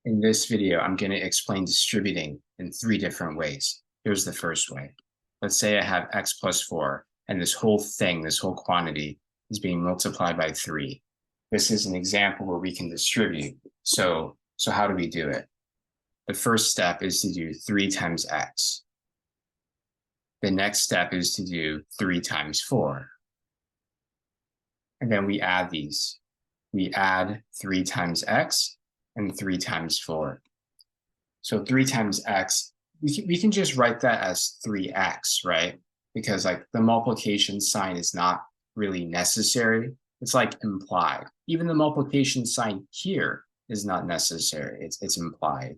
In this video, I'm going to explain distributing in 3 different ways. Here's the first way. Let's say I have x plus 4, and this whole thing, this whole quantity, is being multiplied by 3. This is an example where we can distribute. So how do we do it? The first step is to do 3 times x. The next step is to do 3 times 4. And then we add these. We add 3 times x and 3 times 4. So 3 times x, we can just write that as 3x, right? Because like the multiplication sign is not really necessary. It's like implied. Even the multiplication sign here is not necessary. It's implied.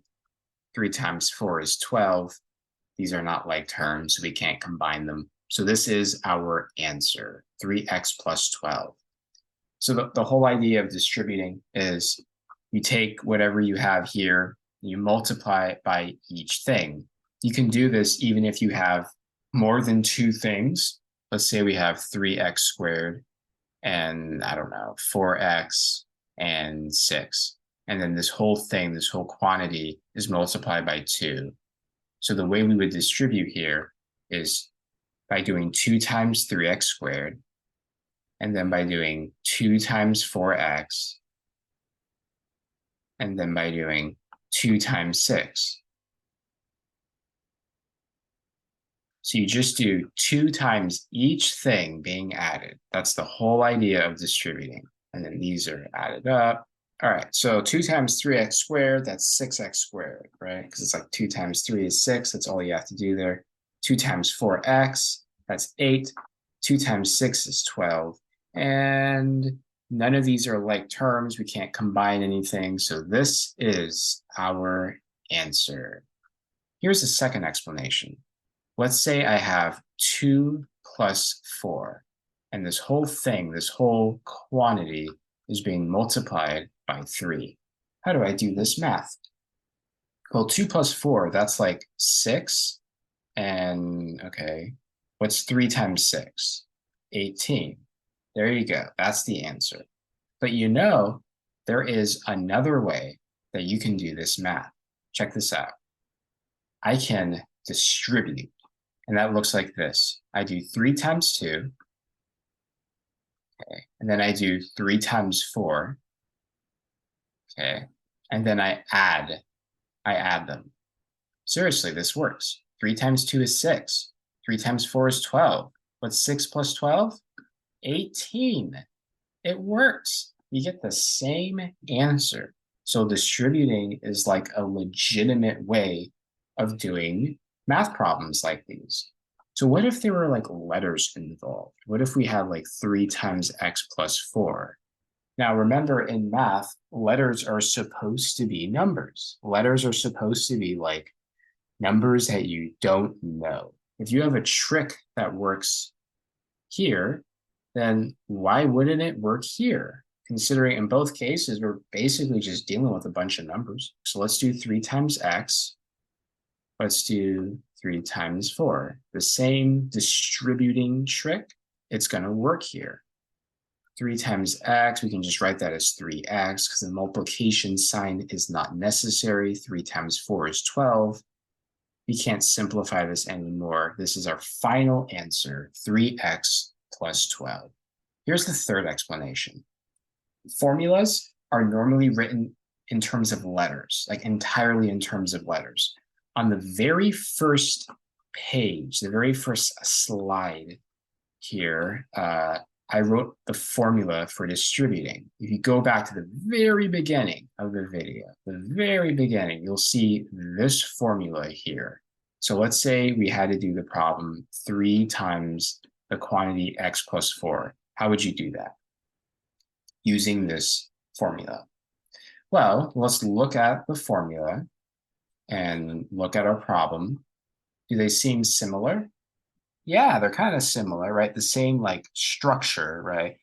3 times 4 is 12. These are not like terms, so we can't combine them. So this is our answer, 3x plus 12. So the whole idea of distributing is you take whatever you have here, you multiply it by each thing. You can do this even if you have more than 2 things. Let's say we have 3x squared and I don't know, 4x and 6. And then this whole thing, this whole quantity is multiplied by 2. So the way we would distribute here is by doing 2 times 3x squared, and then by doing 2 times 4x, and then by doing 2 times 6. So you just do 2 times each thing being added. That's the whole idea of distributing. And then these are added up. All right, so 2 times 3x squared, that's 6x squared, right? Because it's like 2 times 3 is 6. That's all you have to do there. 2 times 4x, that's 8. 2 times 6 is 12. And none of these are like terms. We can't combine anything. So this is our answer. Here's a second explanation. Let's say I have 2 plus 4. And this whole thing, this whole quantity is being multiplied by 3. How do I do this math? Well, 2 plus 4, that's like 6. And okay, what's 3 times 6? 18. There you go. That's the answer. But you know, there is another way that you can do this math. Check this out. I can distribute, and that looks like this. I do 3 times 2, okay, and then I do 3 times 4, okay, and then I add them. Seriously, this works. 3 times 2 is 6. 3 times 4 is 12. What's 6 plus 12? 18. It works. You get the same answer. So distributing is like a legitimate way of doing math problems like these. So what if there were like letters involved? What if we had like 3 times x plus 4? Now remember, in math, letters are supposed to be numbers. Letters are supposed to be like numbers that you don't know. If you have a trick that works here, then why wouldn't it work here? Considering in both cases, we're basically just dealing with a bunch of numbers. So let's do 3 times x. Let's do 3 times 4. The same distributing trick, it's going to work here. 3 times x, we can just write that as 3x because the multiplication sign is not necessary. 3 times 4 is 12. We can't simplify this anymore. This is our final answer, 3x plus 12. Here's the third explanation. Formulas are normally written in terms of letters, like entirely in terms of letters. On the very first page, the very first slide here, I wrote the formula for distributing. If you go back to the very beginning of the video, the very beginning, you'll see this formula here. So let's say we had to do the problem 3 times the quantity x plus 4. How would you do that? Using this formula. Well, let's look at the formula and look at our problem. Do they seem similar? Yeah, they're kind of similar, right? The same like structure, right?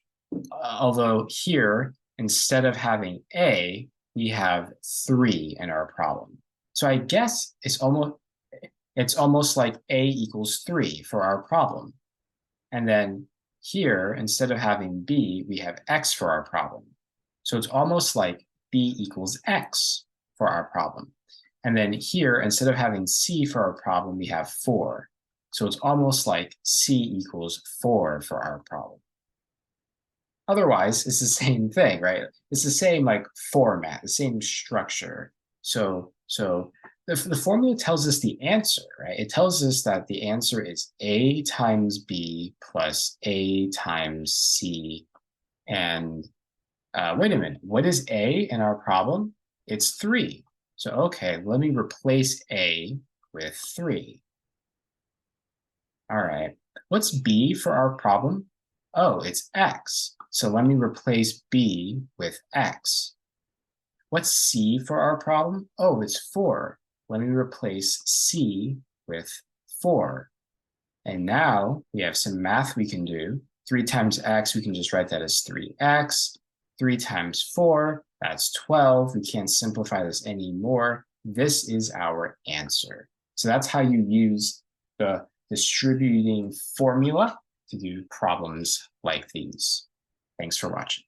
Although here, instead of having a, we have 3 in our problem. So I guess it's almost like a equals 3 for our problem. And then here, instead of having b, we have x for our problem. So it's almost like b equals x for our problem. And then here, instead of having C for our problem, we have 4. So it's almost like C equals 4 for our problem. Otherwise, it's the same thing, right? It's the same like format, the same structure. So the formula tells us the answer, right? It tells us that the answer is A times B plus A times C. And wait a minute, what is A in our problem? It's 3. So, okay, let me replace A with 3. All right, what's B for our problem? Oh, it's X. So let me replace B with X. What's C for our problem? Oh, it's 4. Let me replace C with 4. And now we have some math we can do. 3 times X, we can just write that as 3X. 3 times 4, that's 12. We can't simplify this anymore. This is our answer. So that's how you use the distributing formula to do problems like these. Thanks for watching.